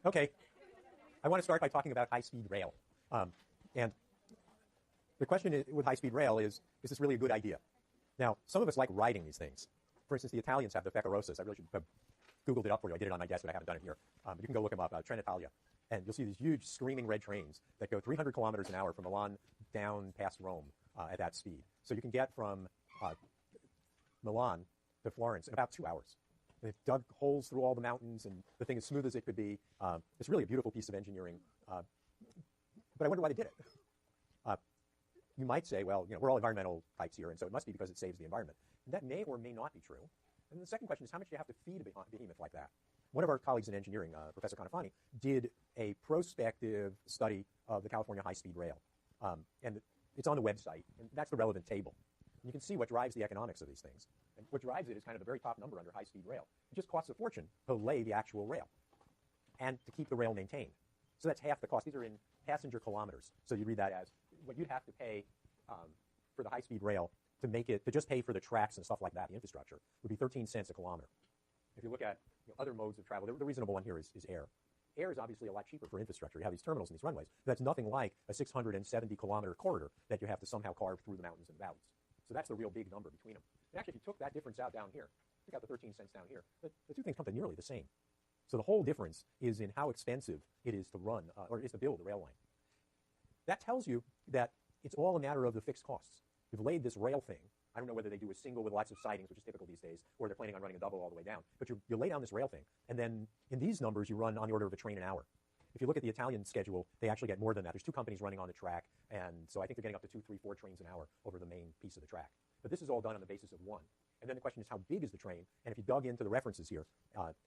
Okay, I want to start by talking about high-speed rail. And the question with high-speed rail is this really a good idea? Now, some of us like riding these things. For instance, the Italians have the Feccarosas. I really should have Googled it up for you. I did it on my desk, but I haven't done it here. You can go look them up, Trenitalia. And you'll see these huge screaming red trains that go 300 kilometers an hour from Milan down past Rome at that speed. So you can get from Milan to Florence in about 2 hours. They've dug holes through all the mountains, and the thing is smooth as it could be. It's really a beautiful piece of engineering. But I wonder why they did it. You might say, well, we're all environmental types here, and so it must be because it saves the environment. And that may or may not be true. And the second question is, how much do you have to feed a behemoth like that? One of our colleagues in engineering, Professor Conafani, did a prospective study of the California high-speed rail. And it's on the website, and that's the relevant table. And you can see what drives the economics of these things. And what drives it is kind of the very top number under high-speed rail. It just costs a fortune to lay the actual rail and to keep the rail maintained. So that's half the cost. These are in passenger kilometers. So you read that as what you'd have to pay for the high-speed rail to just pay for the tracks and stuff like that, the infrastructure, would be 13 cents a kilometer. If you look at other modes of travel, the reasonable one here is air. Air is obviously a lot cheaper for infrastructure. You have these terminals and these runways. That's nothing like a 670-kilometer corridor that you have to somehow carve through the mountains and valleys. So that's the real big number between them. And actually, if you took that difference out down here, took out the 13 cents down here, the two things come to nearly the same. So the whole difference is in how expensive it is to run, or is to build a rail line. That tells you that it's all a matter of the fixed costs. You've laid this rail thing. I don't know whether they do a single with lots of sidings, which is typical these days, or they're planning on running a double all the way down. But you lay down this rail thing, and then in these numbers, you run on the order of a train an hour. If you look at the Italian schedule, they actually get more than that. There's 2 companies running on the track, and so I think they're getting up to 2, 3, 4 trains an hour over the main piece of the track. But this is all done on the basis of one. And then the question is, how big is the train? And if you dug into the references here,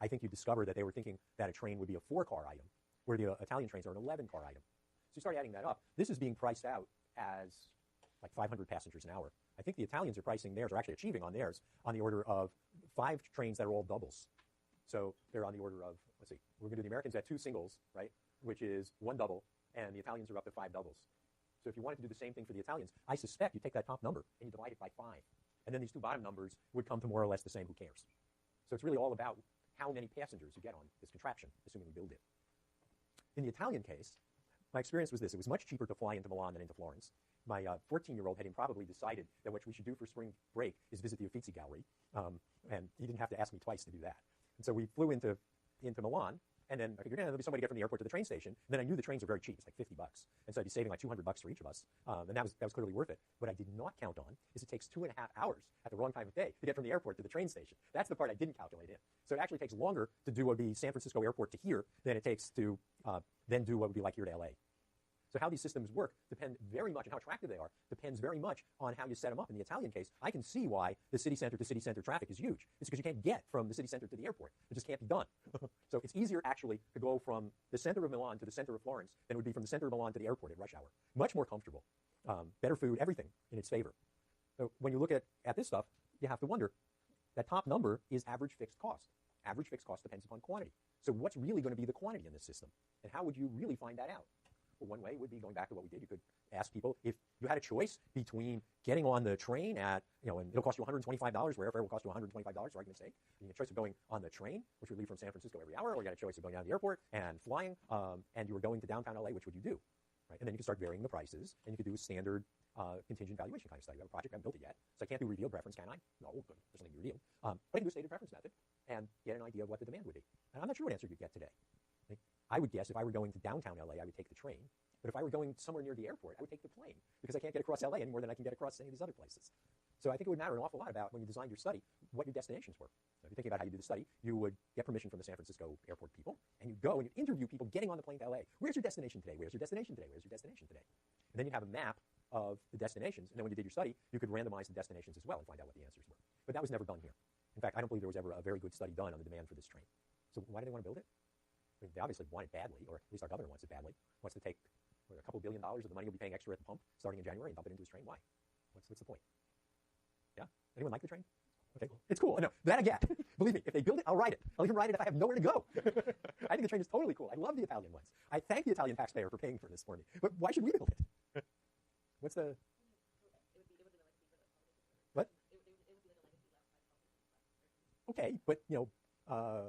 I think you discover that they were thinking that a train would be a 4-car item, where the Italian trains are an 11-car item. So you start adding that up. This is being priced out as like 500 passengers an hour. I think the Italians are pricing theirs, or actually achieving on theirs, on the order of 5 trains that are all doubles. So they're on the order of, let's see, we're going to do the Americans at 2 singles, right, which is 1 double, and the Italians are up to 5 doubles. So if you wanted to do the same thing for the Italians, I suspect you take that top number and you divide it by 5. And then these 2 bottom numbers would come to more or less the same. Who cares? So it's really all about how many passengers you get on this contraption, assuming we build it. In the Italian case, my experience was this. It was much cheaper to fly into Milan than into Florence. My 14-year-old had improbably decided that what we should do for spring break is visit the Uffizi Gallery, and he didn't have to ask me twice to do that. And so we flew into Milan, and then I figured, there'll be somebody to get from the airport to the train station. And then I knew the trains are very cheap. It's like $50. And so I'd be saving like $200 for each of us, and that was clearly worth it. What I did not count on is it takes 2.5 hours at the wrong time of day to get from the airport to the train station. That's the part I didn't calculate in. So it actually takes longer to do what would be San Francisco Airport to here than it takes to then do what would be like here to LA. So how these systems work depend very much, and how attractive they are, depends very much on how you set them up. In the Italian case, I can see why the city center to city center traffic is huge. It's because you can't get from the city center to the airport. It just can't be done. So it's easier actually to go from the center of Milan to the center of Florence than it would be from the center of Milan to the airport at rush hour. Much more comfortable, better food, everything in its favor. So when you look at this stuff, you have to wonder, that top number is average fixed cost. Average fixed cost depends upon quantity. So what's really going to be the quantity in this system? And how would you really find that out? Well, one way would be going back to what we did. You could ask people if you had a choice between getting on the train at, and it'll cost you $125, where airfare will cost you $125, for argument's sake. You get a choice of going on the train, which would leave from San Francisco every hour, or you got a choice of going down to the airport and flying, and you were going to downtown LA, which would you do? Right? And then you could start varying the prices, and you could do a standard contingent valuation kind of study. We have a project, I haven't built it yet, so I can't do revealed preference, can I? No, there's nothing to be revealed. But I can do a stated preference method and get an idea of what the demand would be. And I'm not sure what answer you'd get today. I would guess if I were going to downtown LA, I would take the train. But if I were going somewhere near the airport, I would take the plane, because I can't get across LA any more than I can get across any of these other places. So I think it would matter an awful lot about, when you designed your study, what your destinations were. So if you're thinking about how you do the study, you would get permission from the San Francisco airport people, and you'd go and you'd interview people getting on the plane to LA. Where's your destination today? Where's your destination today? Where's your destination today? And then you'd have a map of the destinations, and then when you did your study, you could randomize the destinations as well and find out what the answers were. But that was never done here. In fact, I don't believe there was ever a very good study done on the demand for this train. So why do they want to build it? I mean, they obviously want it badly, or at least our governor wants it badly. Wants to take a couple $1 billion of the money we'll be paying extra at the pump starting in January and dump it into his train. Why? What's the point? Yeah? Anyone like the train? Okay, it's cool. No, that I get. Believe me, if they build it, I'll ride it. I'll even ride it if I have nowhere to go. I think the train is totally cool. I love the Italian ones. I thank the Italian taxpayer for paying for this for me. But why should we build it? What's the... What? Okay, but,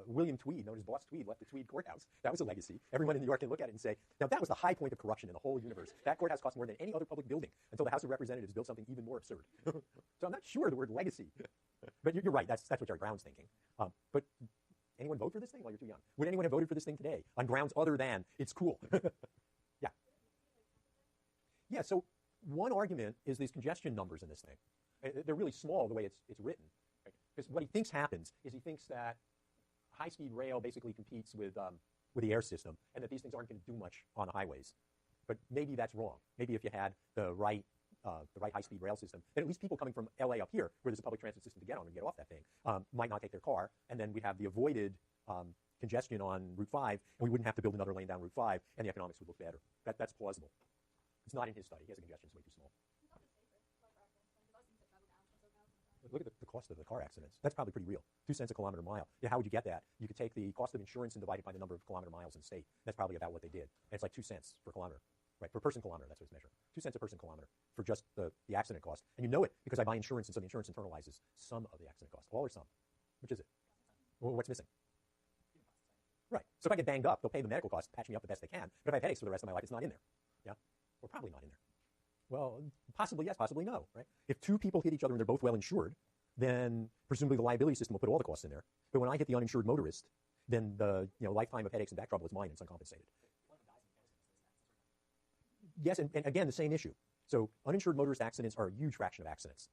William Tweed, known as Boss Tweed, left the Tweed courthouse. That was a legacy. Everyone in New York can look at it and say, now that was the high point of corruption in the whole universe. That courthouse cost more than any other public building until the House of Representatives built something even more absurd. So I'm not sure the word legacy. But you're right. That's what Jerry Brown's thinking. But anyone vote for this thing? Well, you're too young. Would anyone have voted for this thing today on grounds other than it's cool? Yeah. Yeah, so one argument is these congestion numbers in this thing. They're really small the way it's written. Because what he thinks happens is he thinks that high-speed rail basically competes with the air system, and that these things aren't going to do much on the highways. But maybe that's wrong. Maybe if you had the right high-speed rail system, then at least people coming from LA up here, where there's a public transit system to get on and get off that thing, might not take their car, and then we'd have the avoided congestion on Route 5, and we wouldn't have to build another lane down Route 5, and the economics would look better. That's plausible. It's not in his study. He has the congestion is way too small. Look at the cost of the car accidents. That's probably pretty real. 2 cents a kilometer mile. Yeah, how would you get that? You could take the cost of insurance and divide it by the number of kilometer miles in the state. That's probably about what they did. And it's like 2 cents per kilometer, right? Per person kilometer, that's what it's measured. 2 cents a person kilometer for just the accident cost. And you know it because I buy insurance, and so the insurance internalizes some of the accident cost. All or some? Which is it? Well, what's missing? Right. So if I get banged up, they'll pay the medical cost, patch me up the best they can. But if I have headaches for the rest of my life, it's not in there. Yeah? Or probably not in there. Well, possibly yes, possibly no, right? If two people hit each other and they're both well insured, then presumably the liability system will put all the costs in there. But when I hit the uninsured motorist, then the lifetime of headaches and back trouble is mine, and it's uncompensated. Yes, and again, the same issue. So uninsured motorist accidents are a huge fraction of accidents.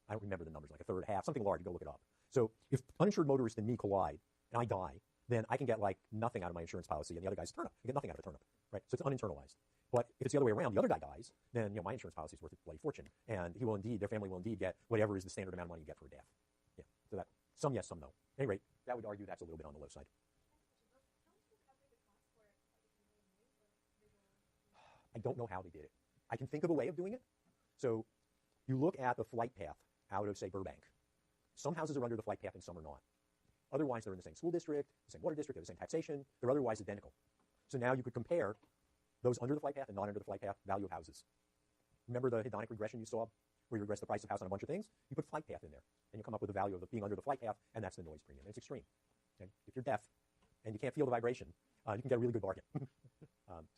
I don't remember the numbers, like a third, half, something large. Go look it up. So if uninsured motorist and me collide, and I die, then I can get like nothing out of my insurance policy, and the other guy's turnip. I get nothing out of a turnip, right? So it's uninternalized. But if it's the other way around, the other guy dies, then my insurance policy is worth a bloody fortune, and he will indeed, their family will indeed get whatever is the standard amount of money you get for a death. Yeah. So that some yes, some no. At any rate, that would argue that's a little bit on the low side. I don't know how they did it. I can think of a way of doing it. So you look at the flight path out of, say, Burbank. Some houses are under the flight path and some are not. Otherwise, they're in the same school district, the same water district, they have the same taxation. They're otherwise identical. So now you could compare those under the flight path and not under the flight path value of houses. Remember the hedonic regression you saw where you regress the price of house on a bunch of things? You put flight path in there, and you come up with the value of being under the flight path, and that's the noise premium. It's extreme. Okay? If you're deaf and you can't feel the vibration, you can get a really good bargain.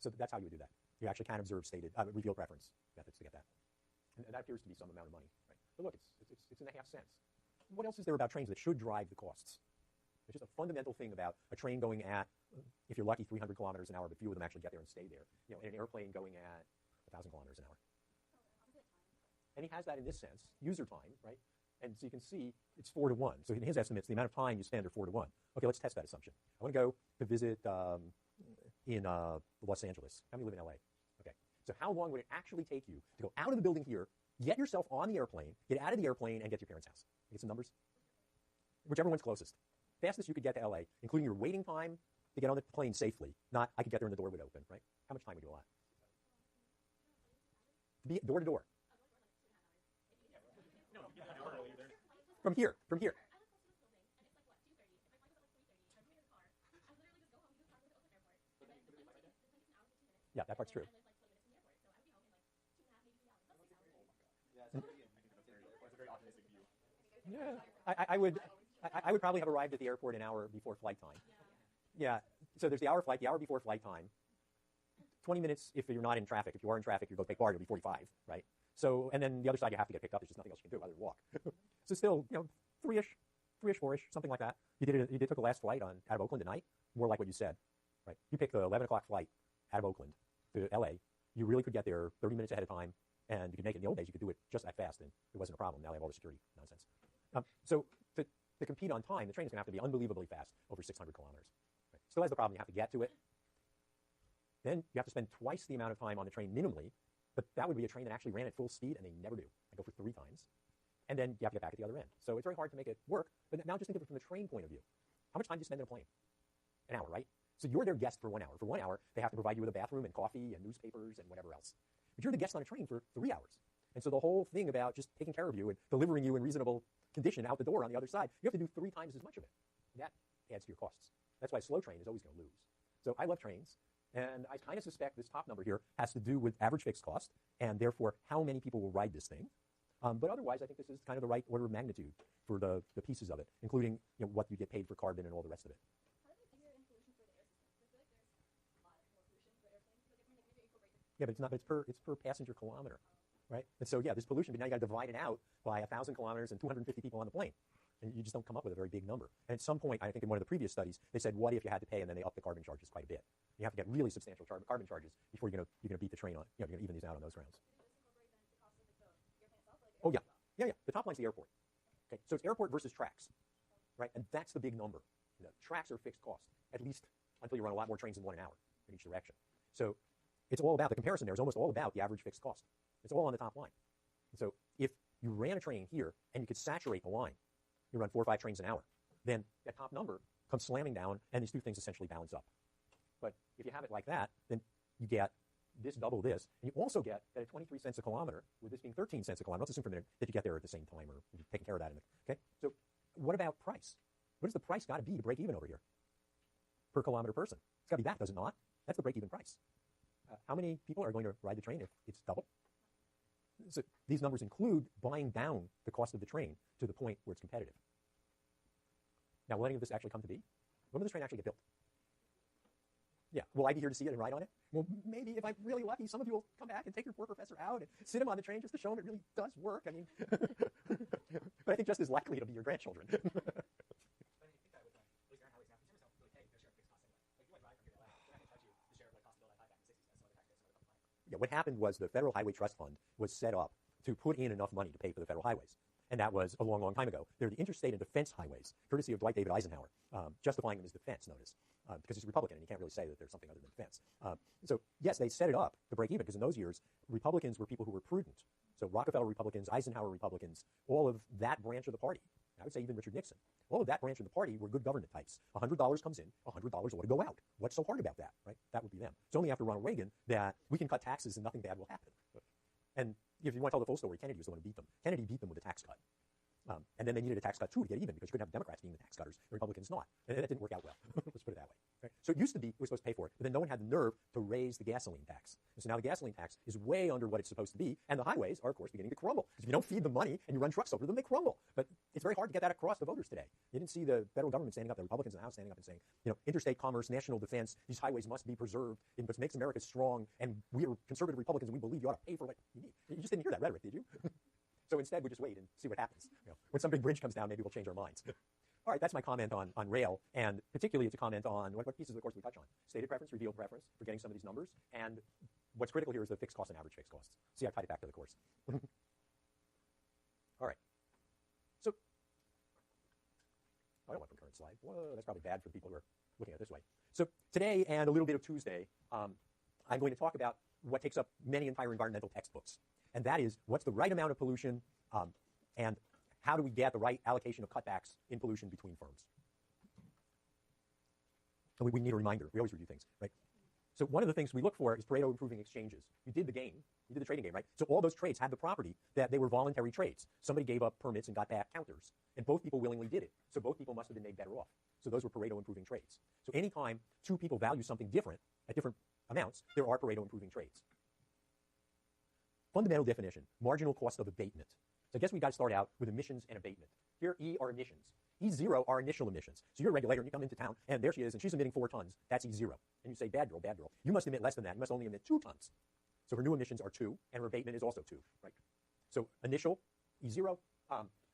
So that's how you would do that. You actually can observe revealed preference methods to get that. And that appears to be some amount of money. Right? But look, it's in the half cents. What else is there about trains that should drive the costs? It's just a fundamental thing about a train going at, if you're lucky, 300 kilometers an hour, but few of them actually get there and stay there. And an airplane going at 1,000 kilometers an hour. And he has that in this sense, user time, right? And so you can see it's 4 to 1. So in his estimates, the amount of time you spend are 4 to 1. Okay, let's test that assumption. I want to go to visit in Los Angeles. How many live in LA? Okay. So how long would it actually take you to go out of the building here, get yourself on the airplane, get out of the airplane, and get to your parents' house? Get some numbers? Whichever one's closest. Fastest you could get to LA, including your waiting time to get on the plane safely. Not, I could get there and the door would open, right? How much time would you allot? To be door to door. From here. Yeah, that part's true. Yeah, I would probably have arrived at the airport an hour before flight time. Yeah, so there's the hour flight, the hour before flight time. 20 minutes if you're not in traffic. If you are in traffic, you go take BART, it'll be 45, right? So, and then the other side you have to get picked up. There's just nothing else you can do other than walk. So still, 3-ish, 4-ish, something like that. You took the last flight out of Oakland tonight, more like what you said, right? You picked the 11 o'clock flight out of Oakland to LA. You really could get there 30 minutes ahead of time, and you could make it in the old days. You could do it just that fast, and it wasn't a problem. Now they have all the security nonsense. So to compete on time, the train is going to have to be unbelievably fast, over 600 kilometers. Right? Still has the problem you have to get to it. Then you have to spend twice the amount of time on the train minimally, but that would be a train that actually ran at full speed, and they never do. I go for 3 times. And then you have to get back at the other end. So it's very hard to make it work. But now just think of it from the train point of view. How much time do you spend in a plane? An hour, right? So you're their guest for 1 hour. For 1 hour, they have to provide you with a bathroom and coffee and newspapers and whatever else. But you're the guest on a train for 3 hours. And so the whole thing about just taking care of you and delivering you in reasonable condition out the door on the other side, you have to do 3 times as much of it. That adds to your costs. That's why a slow train is always going to lose. So I love trains. And I kind of suspect this top number here has to do with average fixed cost, and therefore how many people will ride this thing. But otherwise, I think this is kind of the right order of magnitude for the pieces of it, including what you get paid for carbon and all the rest of it. Yeah, but it's not. But it's per passenger kilometer, right? And so yeah, there's pollution, but now you got to divide it out by 1,000 kilometers and 250 people on the plane, and you just don't come up with a very big number. And at some point, I think in one of the previous studies, they said, what if you had to pay, and then they upped the carbon charges quite a bit. You have to get really substantial carbon charges before you're gonna beat the train on. You're gonna even these out on those grounds. Oh yeah, yeah. The top line's the airport. Okay, so it's airport versus tracks, right? And that's the big number. Tracks are fixed cost, at least until you run a lot more trains than one an hour in each direction. So it's all about, the comparison there is almost all about the average fixed cost. It's all on the top line. And so if you ran a train here and you could saturate the line, you run 4 or 5 trains an hour, then that top number comes slamming down, and these two things essentially balance up. But if you have it like that, then you get this double this, and you also get that at 23 cents a kilometer, with this being 13 cents a kilometer, let's assume for a minute that you get there at the same time, or you're taking care of that. Okay, so what about price? What does the price got to be to break even over here? Per kilometer person. It's got to be that, does it not? That's the break-even price. How many people are going to ride the train if it's double? So these numbers include buying down the cost of the train to the point where it's competitive. Now, will any of this actually come to be? When will this train actually get built? Yeah. Will I be here to see it and ride on it? Well, maybe if I'm really lucky, some of you will come back and take your poor professor out and sit him on the train just to show him it really does work. I mean, but I think just as likely it'll be your grandchildren. Yeah, what happened was the Federal Highway Trust Fund was set up to put in enough money to pay for the federal highways. And that was a long, long time ago. They're the interstate and defense highways, courtesy of Dwight David Eisenhower, justifying them as defense, notice, because he's a Republican and you can't really say that there's something other than defense. So yes, they set it up to break even, because in those years, Republicans were people who were prudent. So Rockefeller Republicans, Eisenhower Republicans, all of that branch of the party, I would say even Richard Nixon, all of that branch of the party were good government types. $100 comes in, $100 ought to go out. What's so hard about that, right? That would be them. It's only after Ronald Reagan that we can cut taxes and nothing bad will happen. And if you want to tell the full story, Kennedy was the one who beat them. Kennedy beat them with a tax cut. And then they needed a tax cut too to get even, because you couldn't have Democrats being the tax cutters, the Republicans not. And that didn't work out well. Let's put it that way. Right? So it used to be we were supposed to pay for it, but then no one had the nerve to raise the gasoline tax. And so now the gasoline tax is way under what it's supposed to be, and the highways are, of course, beginning to crumble. Because if you don't feed them money and you run trucks over them, they crumble. But it's very hard to get that across to voters today. You didn't see the federal government standing up, the Republicans in the House standing up and saying, interstate commerce, national defense, these highways must be preserved, and what makes America strong, and we are conservative Republicans, and we believe you ought to pay for what you need. You just didn't hear that rhetoric, did you? So instead, we just wait and see what happens. When some big bridge comes down, maybe we'll change our minds. All right, that's my comment on rail, and particularly it's a comment on what pieces of the course we touch on. Stated preference, revealed preference for getting some of these numbers, and what's critical here is the fixed cost and average fixed costs. See, I tied it back to the course. All right. So, I don't want the current slide. Whoa, that's probably bad for the people who are looking at it this way. So today and a little bit of Tuesday, I'm going to talk about what takes up many entire environmental textbooks. And that is, what's the right amount of pollution, and how do we get the right allocation of cutbacks in pollution between firms? And we need a reminder. We always review things, right? So one of the things we look for is Pareto improving exchanges. You did the game. You did the trading game, right? So all those trades had the property that they were voluntary trades. Somebody gave up permits and got back counters. And both people willingly did it. So both people must have been made better off. So those were Pareto improving trades. So anytime two people value something different at different amounts, there are Pareto improving trades. Fundamental definition, marginal cost of abatement. So I guess we got to start out with emissions and abatement. Here, E are emissions. E0 are initial emissions. So you're a regulator and you come into town and there she is and she's emitting 4 tons. That's E0. And you say, bad girl, bad girl. You must emit less than that. You must only emit 2 tons. So her new emissions are 2 and her abatement is also 2, right? So initial, E0,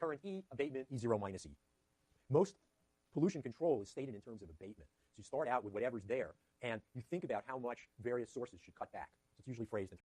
current E, abatement, E0 minus E. Most pollution control is stated in terms of abatement. So you start out with whatever's there and you think about how much various sources should cut back. So it's usually phrased in